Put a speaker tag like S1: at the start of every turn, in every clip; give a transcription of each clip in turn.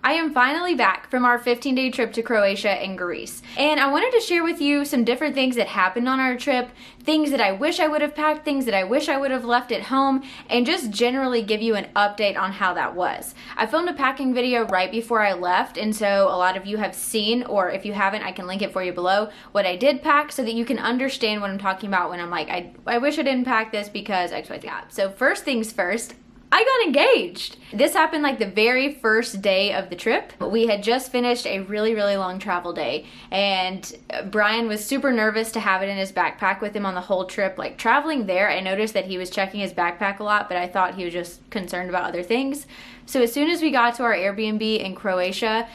S1: I am finally back from our 15-day trip to Croatia and Greece. And I wanted to share with you some different things that happened on our trip, things that I wish I would have packed, things that I wish I would have left at home, and just generally give you an update on how that was. I filmed a packing video right before I left, and so a lot of you have seen, or if you haven't, I can link it for you below, what I did pack so that you can understand what I'm talking about when I'm like, I wish I didn't pack this because X, Y, Z. So first things first, I got engaged. This happened like the very first day of the trip. We had just finished a really long travel day, and Brian was super nervous to have it in his backpack with him on the whole trip. Like traveling there, I noticed that he was checking his backpack a lot, but I thought he was just concerned about other things. So as soon as we got to our Airbnb in Croatia,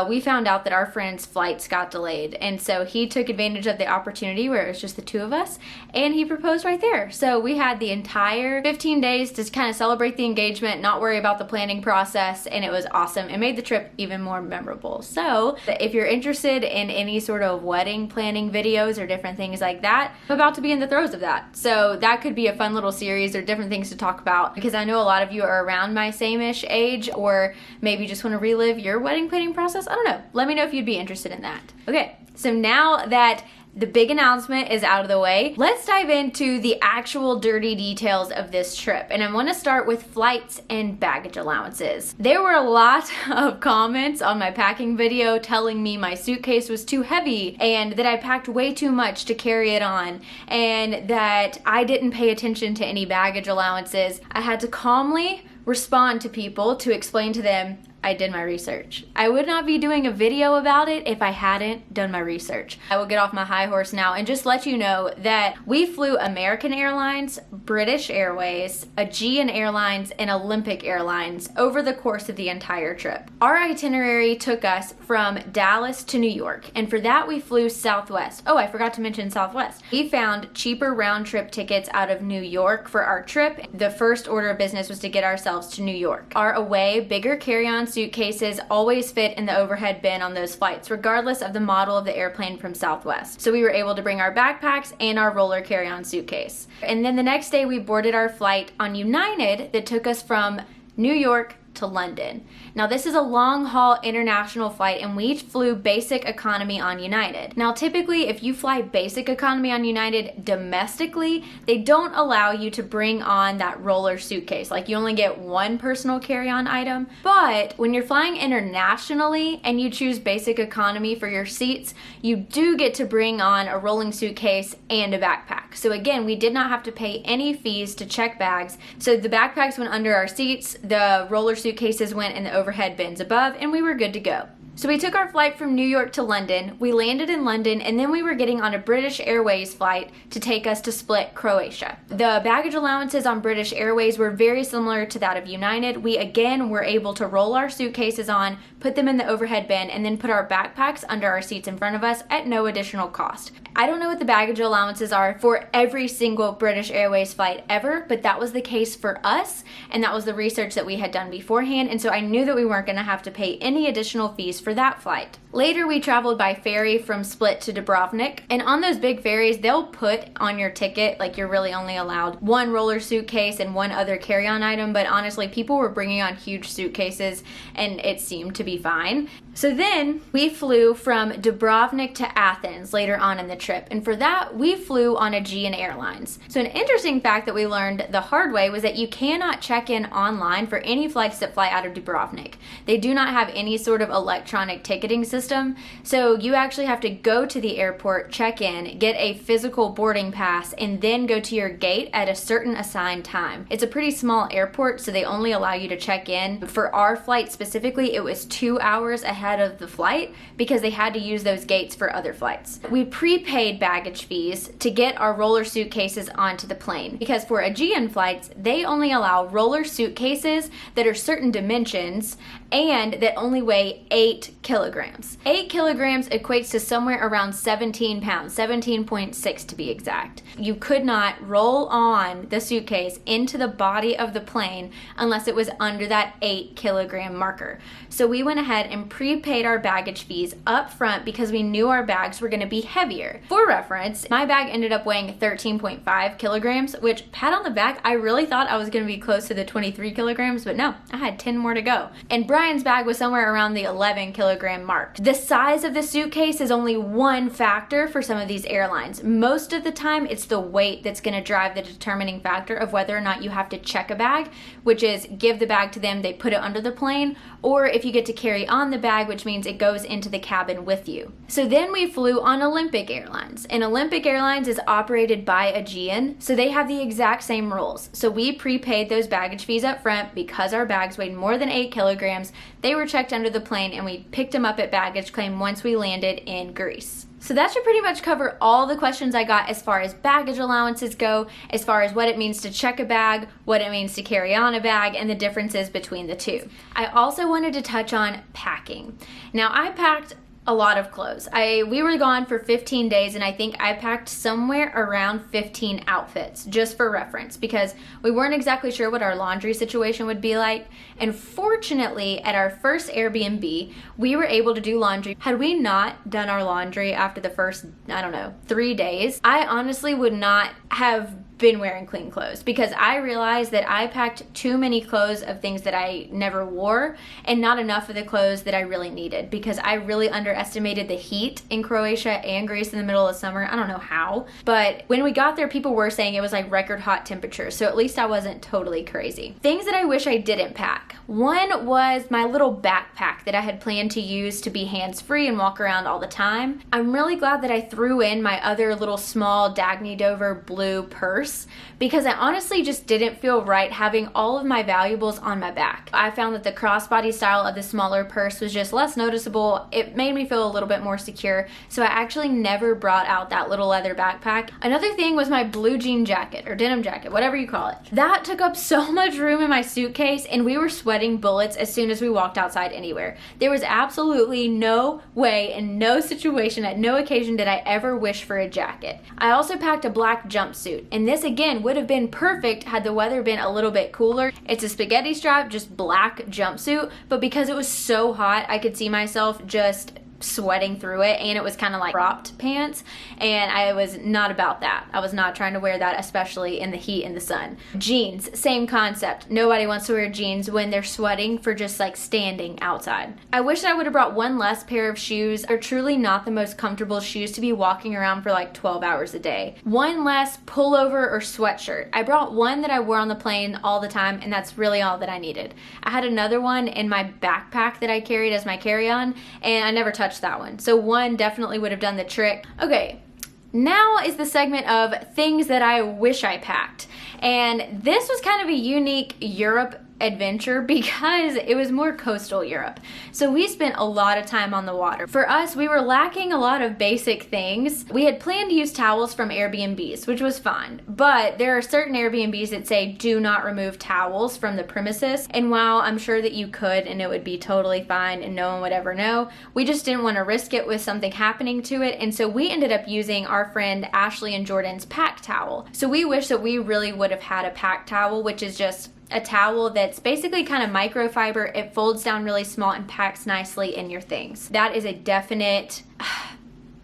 S1: we found out that our friend's flights got delayed. And so he took advantage of the opportunity where it was just the two of us, and he proposed right there. So we had the entire 15 days to kind of celebrate the engagement, not worry about the planning process, and it was awesome. It made the trip even more memorable. So if you're interested in any sort of wedding planning videos or different things like that, I'm about to be in the throes of that. So that could be a fun little series or different things to talk about, because I know a lot of you are around my same-ish age, or maybe just want to relive your wedding planning process. I don't know. Let me know if you'd be interested in that. Okay, so now that the big announcement is out of the way, let's dive into the actual dirty details of this trip. And I want to start with flights and baggage allowances. There were a lot of comments on my packing video telling me my suitcase was too heavy and that I packed way too much to carry it on and that I didn't pay attention to any baggage allowances. I had to calmly respond to people to explain to them I did my research. I would not be doing a video about it if I hadn't done my research. I will get off my high horse now and just let you know that we flew American Airlines, British Airways, Aegean Airlines, and Olympic Airlines over the course of the entire trip. Our itinerary took us from Dallas to New York, and for that we flew Southwest. Oh, I forgot to mention Southwest. We found cheaper round trip tickets out of New York for our trip. The first order of business was to get ourselves to New York. Our away, bigger carry-on suitcases always fit in the overhead bin on those flights, regardless of the model of the airplane from Southwest. So we were able to bring our backpacks and our roller carry-on suitcase. And then the next day we boarded our flight on United that took us from New York to London. Now this is a long haul international flight, and we flew basic economy on United. Now typically if you fly basic economy on United domestically, they don't allow you to bring on that roller suitcase. Like you only get one personal carry-on item. But when you're flying internationally and you choose basic economy for your seats, you do get to bring on a rolling suitcase and a backpack. So again, we did not have to pay any fees to check bags. So the backpacks went under our seats, the roller suitcases went in the overhead bins above, and we were good to go. So we took our flight from New York to London, we landed in London, and then we were getting on a British Airways flight to take us to Split, Croatia. The baggage allowances on British Airways were very similar to that of United. We again were able to roll our suitcases on, put them in the overhead bin, and then put our backpacks under our seats in front of us at no additional cost. I don't know what the baggage allowances are for every single British Airways flight ever, but that was the case for us, and that was the research that we had done beforehand, and so I knew that we weren't going to have to pay any additional fees for that flight. Later, we traveled by ferry from Split to Dubrovnik, and on those big ferries, they'll put on your ticket, like you're really only allowed one roller suitcase and one other carry-on item, but honestly, people were bringing on huge suitcases, and it seemed to be fine. So then, we flew from Dubrovnik to Athens later on in the trip, and for that, we flew on Aegean Airlines. So an interesting fact that we learned the hard way was that you cannot check in online for any flights that fly out of Dubrovnik. They do not have any sort of electronic ticketing system, so you actually have to go to the airport, check in, get a physical boarding pass, and then go to your gate at a certain assigned time. It's a pretty small airport, so they only allow you to check in. For our flight specifically, it was 2 hours ahead of the flight because they had to use those gates for other flights. We prepaid baggage fees to get our roller suitcases onto the plane because for Aegean flights, they only allow roller suitcases that are certain dimensions and that only weigh 8 8 kilograms. 8 kilograms equates to somewhere around 17 pounds, 17.6 to be exact. You could not roll on the suitcase into the body of the plane unless it was under that 8 kilogram marker. So we went ahead and prepaid our baggage fees up front because we knew our bags were going to be heavier. For reference, my bag ended up weighing 13.5 kilograms, which, pat on the back, I really thought I was going to be close to the 23 kilograms, but no, I had 10 more to go. And Brian's bag was somewhere around the 11 kilogram mark. The size of the suitcase is only one factor for some of these airlines. Most of the time, it's the weight that's going to drive the determining factor of whether or not you have to check a bag, which is give the bag to them, they put it under the plane, or if you get to carry on the bag, which means it goes into the cabin with you. So then we flew on Olympic Airlines, and Olympic Airlines is operated by Aegean, so they have the exact same rules. So we prepaid those baggage fees up front because our bags weighed more than 8 kilograms. They were checked under the plane, and we picked them up at baggage claim once we landed in Greece. So that should pretty much cover all the questions I got as far as baggage allowances go, as far as what it means to check a bag, what it means to carry on a bag, and the differences between the two. I also wanted to touch on packing. Now, I packed a lot of clothes. We were gone for 15 days, and I think I packed somewhere around 15 outfits, just for reference, because we weren't exactly sure what our laundry situation would be like. And fortunately, at our first Airbnb, we were able to do laundry. Had we not done our laundry after the first, 3 days, I honestly would not have been wearing clean clothes, because I realized that I packed too many clothes of things that I never wore and not enough of the clothes that I really needed, because I really underestimated the heat in Croatia and Greece in the middle of summer. I don't know how, but when we got there, people were saying it was like record hot temperatures, so at least I wasn't totally crazy. Things that I wish I didn't pack. One was my little backpack that I had planned to use to be hands-free and walk around all the time. I'm really glad that I threw in my other little small Dagny Dover blue purse, because I honestly just didn't feel right having all of my valuables on my back. I found that the crossbody style of the smaller purse was just less noticeable. It made me feel a little bit more secure, so I actually never brought out that little leather backpack. Another thing was my blue jean jacket, or denim jacket, whatever you call it. That took up so much room in my suitcase, and we were sweating bullets as soon as we walked outside anywhere. There was absolutely no way, in no situation, at no occasion did I ever wish for a jacket. I also packed a black jumpsuit, and this again would have been perfect had the weather been a little bit cooler. It's a spaghetti strap, just black jumpsuit, but because it was so hot, I could see myself just sweating through it, and it was kind of like cropped pants, and I was not about that. I was not trying to wear that, especially in the heat and the sun. Jeans, same concept. Nobody wants to wear jeans when they're sweating for just like standing outside. I wish I would have brought one less pair of shoes. They're truly not the most comfortable shoes to be walking around for like 12 hours a day. One less pullover or sweatshirt. I brought one that I wore on the plane all the time, and that's really all that I needed. I had another one in my backpack that I carried as my carry-on, and I never touched that one. So one definitely would have done the trick. Okay, now is the segment of things that I wish I packed. And this was kind of a unique Europe adventure because it was more coastal Europe. So we spent a lot of time on the water. For us, we were lacking a lot of basic things. We had planned to use towels from Airbnbs, which was fine, but there are certain Airbnbs that say do not remove towels from the premises. And while I'm sure that you could and it would be totally fine and no one would ever know, we just didn't want to risk it with something happening to it. And so we ended up using our friend Ashley and Jordan's pack towel. So we wish that we really would have had a pack towel, which is just a towel that's basically kind of microfiber. It folds down really small and packs nicely in your things. That is a definite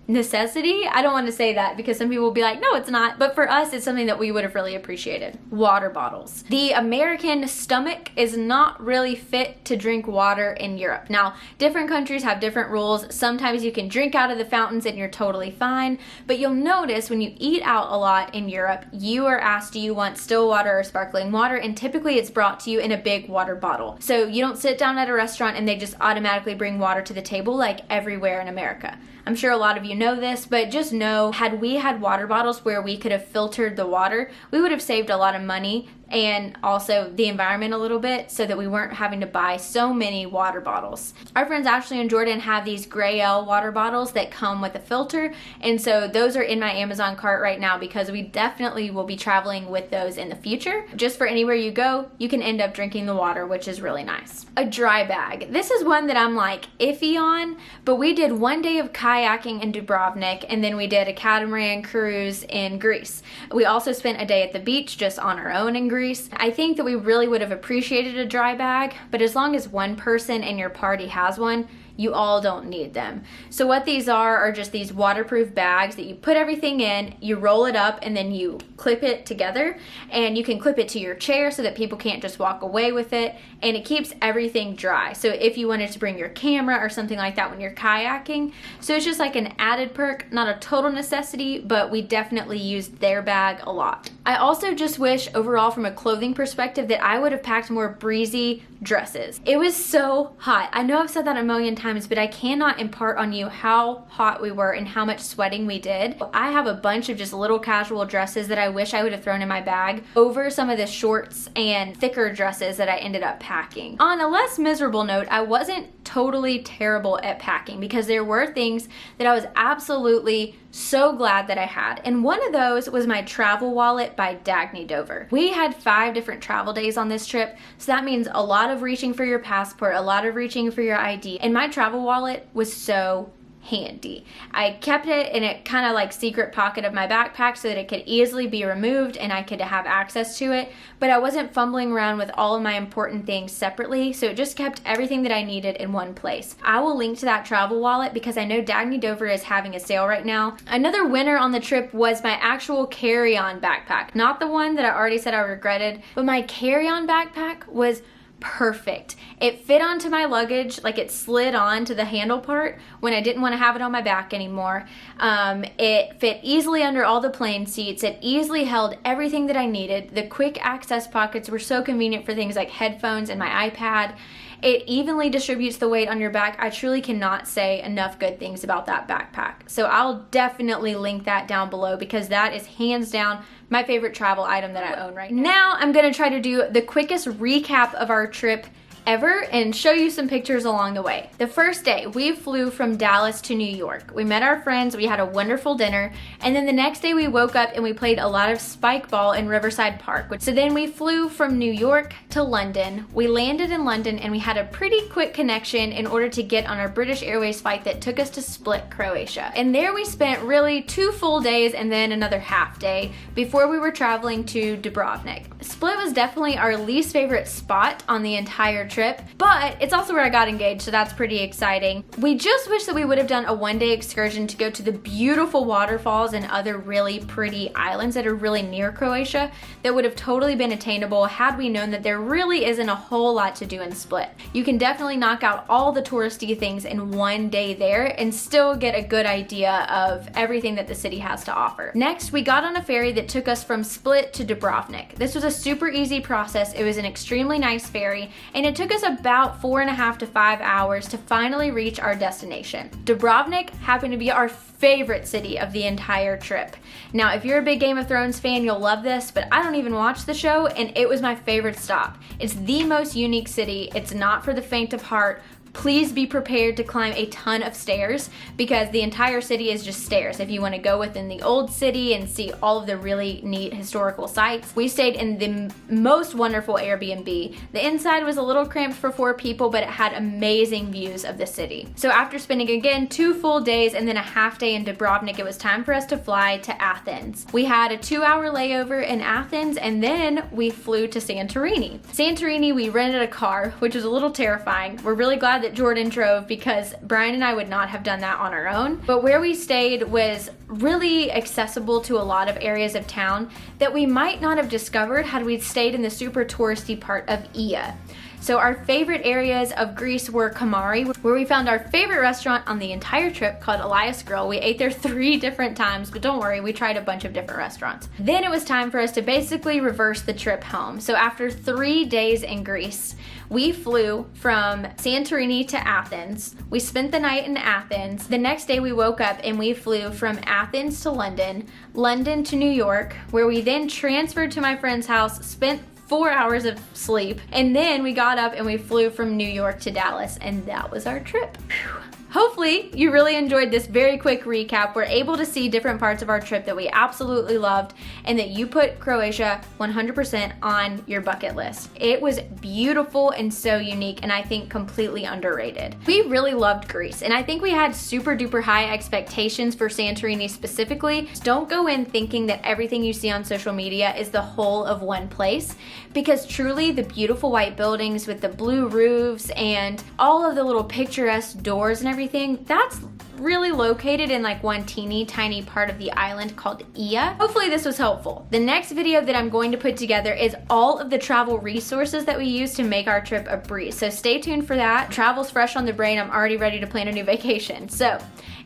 S1: necessity. I don't want to say that because some people will be like, no, it's not. But for us, it's something that we would have really appreciated. Water bottles. The American stomach is not really fit to drink water in Europe. Now, different countries have different rules. Sometimes you can drink out of the fountains and you're totally fine. But you'll notice when you eat out a lot in Europe, you are asked, do you want still water or sparkling water? And typically it's brought to you in a big water bottle. So you don't sit down at a restaurant and they just automatically bring water to the table like everywhere in America. I'm sure a lot of you know this, but just know, had we had water bottles where we could have filtered the water, we would have saved a lot of money and also the environment a little bit so that we weren't having to buy so many water bottles. Our friends Ashley and Jordan have these Gray L water bottles that come with a filter, and so those are in my Amazon cart right now because we definitely will be traveling with those in the future. Just for anywhere you go, you can end up drinking the water, which is really nice. A dry bag. This is one that I'm like iffy on, but we did one day of kayaking in Dubrovnik, and then we did a catamaran cruise in Greece. We also spent a day at the beach just on our own in Greece. I think that we really would have appreciated a dry bag, but as long as one person in your party has one, you all don't need them. So what these are just these waterproof bags that you put everything in, you roll it up, and then you clip it together, and you can clip it to your chair so that people can't just walk away with it, and it keeps everything dry. So if you wanted to bring your camera or something like that when you're kayaking, so it's just like an added perk, not a total necessity, but we definitely used their bag a lot. I also just wish overall from a clothing perspective that I would have packed more breezy dresses. It was so hot. I know I've said that a million times, but I cannot impart on you how hot we were and how much sweating we did. I have a bunch of just little casual dresses that I wish I would have thrown in my bag over some of the shorts and thicker dresses that I ended up packing. On a less miserable note, I wasn't totally terrible at packing because there were things that I was absolutely so glad that I had. And one of those was my travel wallet by Dagny Dover. We had 5 different travel days on this trip, so that means a lot of reaching for your passport, a lot of reaching for your ID, and my travel wallet was so handy. I kept it in a kind of like secret pocket of my backpack so that it could easily be removed and I could have access to it, but I wasn't fumbling around with all of my important things separately, so it just kept everything that I needed in one place. I will link to that travel wallet because I know Dagny Dover is having a sale right now. Another winner on the trip was my actual carry-on backpack. Not the one that I already said I regretted, but my carry-on backpack was perfect. It fit onto my luggage, like it slid on to the handle part when I didn't want to have it on my back anymore. It fit easily under all the plane seats. It easily held everything that I needed. The quick access pockets were so convenient for things like headphones and my iPad. It evenly distributes the weight on your back. I truly cannot say enough good things about that backpack. So I'll definitely link that down below because that is hands down my favorite travel item that I own right now. Now I'm gonna try to do the quickest recap of our trip ever and show you some pictures along the way. The first day, we flew from Dallas to New York. We met our friends, we had a wonderful dinner, and then the next day we woke up and we played a lot of spike ball in Riverside Park. So then we flew from New York to London. We landed in London and we had a pretty quick connection in order to get on our British Airways flight that took us to Split, Croatia. And there we spent really 2 full days and then another half day before we were traveling to Dubrovnik. Split was definitely our least favorite spot on the entire trip, but it's also where I got engaged, so that's pretty exciting. We just wish that we would have done a one-day excursion to go to the beautiful waterfalls and other really pretty islands that are really near Croatia that would have totally been attainable had we known that there really isn't a whole lot to do in Split. You can definitely knock out all the touristy things in one day there and still get a good idea of everything that the city has to offer. Next, we got on a ferry that took us from Split to Dubrovnik. This was a super easy process. It was an extremely nice ferry, and it took us about 4.5 to 5 hours to finally reach our destination. Dubrovnik happened to be our favorite city of the entire trip. Now, if you're a big Game of Thrones fan, you'll love this, but I don't even watch the show, and it was my favorite stop. It's the most unique city. It's not for the faint of heart. Please be prepared to climb a ton of stairs because the entire city is just stairs. If you want to go within the old city and see all of the really neat historical sites. We stayed in the most wonderful Airbnb. The inside was a little cramped for 4 people, but it had amazing views of the city. So after spending again 2 full days and then a half day in Dubrovnik, it was time for us to fly to Athens. We had a 2-hour layover in Athens and then we flew to Santorini. Santorini, we rented a car, which was a little terrifying. We're really glad that Jordan drove because Brian and I would not have done that on our own. But where we stayed was really accessible to a lot of areas of town that we might not have discovered had we stayed in the super touristy part of Ia. So our favorite areas of Greece were Kamari, where we found our favorite restaurant on the entire trip called Elias Grill. We ate there 3 different times, but don't worry, we tried a bunch of different restaurants. Then it was time for us to basically reverse the trip home. So after 3 days in Greece, we flew from Santorini to Athens. We spent the night in Athens. The next day we woke up and we flew from Athens to London, London to New York, where we then transferred to my friend's house, spent 4 hours of sleep. And then we got up and we flew from New York to Dallas, and that was our trip. Whew. Hopefully you really enjoyed this very quick recap. We're able to see different parts of our trip that we absolutely loved, and that you put Croatia 100% on your bucket list. It was beautiful and so unique, and I think completely underrated. We really loved Greece, and I think we had super duper high expectations for Santorini specifically. Don't go in thinking that everything you see on social media is the whole of one place, because truly the beautiful white buildings with the blue roofs and all of the little picturesque doors and everything, that's really located in like one teeny tiny part of the island called Ia. Hopefully this was helpful. The next video that I'm going to put together is all of the travel resources that we use to make our trip a breeze. So stay tuned for that. Travel's fresh on the brain. I'm already ready to plan a new vacation. So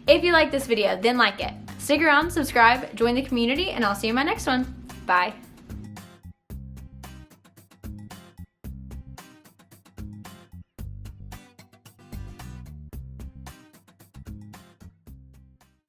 S1: if you like this video, then like it. Stick around, subscribe, join the community, and I'll see you in my next one. Bye.